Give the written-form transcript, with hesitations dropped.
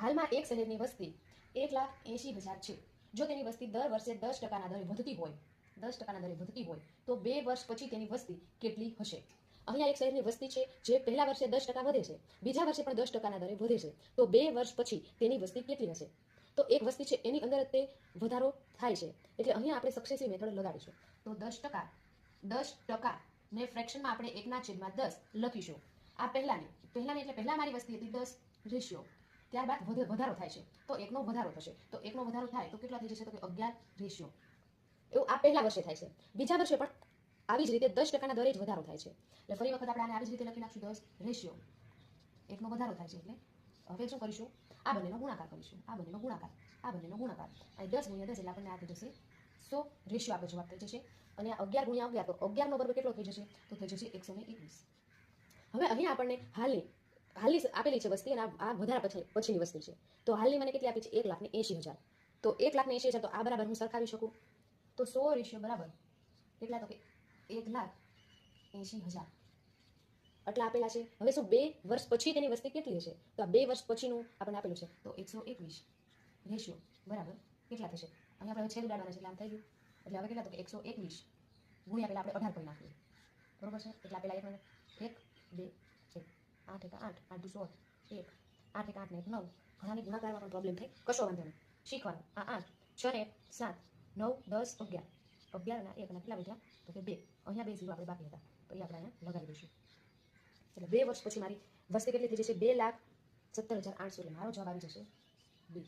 હાલમાં એક શહેરની વસ્તી 1,80,000 છે. જો તેની વસ્તી દર વર્ષે 10% દરે વધતી હોય 10% દરે વધતી હોય તો 2 વર્ષ પછી તેની વસ્તી કેટલી હશે? અહીંયા એક શહેરની વસ્તી છે જે પહેલા વર્ષે 10% વધે છે, બીજા વર્ષે પણ 10% દરે વધે છે, તો 2 વર્ષ પછી તેની વસ્તી કેટલી હશે? તો એક વસ્તી છે એની અંદર તે વધારો થાય છે, એટલે અહીંયા આપણે સક્સેસિવ મેથડ લગાડીશું. તો 10% ને ફ્રેક્શનમાં આપણે 1/10 લખીશું. આ પહેલાની એટલે પહેલા મારી વસ્તી હતી 10 રેશિયો, ત્યારબાદ વધારો થાય છે તો 1નો વધારો થશે. તો 1નો વધારો થાય તો કેટલા થઈ જશે? તો કે 11 રેશિયો. એવું આ પહેલા વર્ષે થાય છે. બીજા વર્ષે પણ આવી જ રીતે 10%ના દરે જ વધારો થાય છે. એટલે ફરી વખત આપણે આને આવી જ રીતે લખી નાખશું 10 રેશિયો. 1નો વધારો થાય છે એટલે હવે શું કરીશું? આ બંનેનો ગુણાકાર કરીશું. આ બંનેનો ગુણાકાર અહીં 10 × 10 એટલે આપણને આ થઈ જશે 100 રેશિયો આપણો જવાબ થઈ જશે. અને આ 11 × 11 તો 11નો વર્ગ કેટલો થઈ જશે? તો થઈ જશે 121. હવે અહીંયા આપણને હાલની આપેલી છે વસ્તી અને આ વધારા પછીની વસ્તી છે. તો હાલની મને કેટલી આપી છે? 1,80,000. તો 1,80,000 તો આ બરાબર હું સરખાવી શકું. તો 100 રેશિયો બરાબર કેટલા? તો કે 1,80,000 આટલા આપેલા છે. હવે શું 2 વર્ષ પછી તેની વસ્તી કેટલી હશે? તો આ 2 વર્ષ પછીનું આપણને આપેલું છે. તો 121 રેશિયો બરાબર કેટલા થશે? અહીંયા આપણે છેદ ઉડાડવાના છે એટલે આમ થઈ ગયું. એટલે હવે કેટલા? તો કે 121 ગુણ્યા પેલા આપણે 18 કરી નાખીએ. બરોબર છે? એટલે પેલા 1 2 1 8 1 8 8 2 16 1 8 1 8 ને 9. ઘણાની ગુણાકારમાં પણ પ્રોબ્લેમ થાય, કશો વાંધો નહીં, શીખવાનું. આ 8 6 ને 7 9 10 11 11 ના 1 ના કેટલા વધ્યા? તો કે 2. અહીંયા 2 0 આપણે બાકી હતા તો એ આપણે અહીંયા લગાવી દઈશું. એટલે 2 વર્ષ પછી મારી વસ્તી કેટલી થઈ જશે? 2,70,800. એટલે મારો જવાબ આવી જશે 2.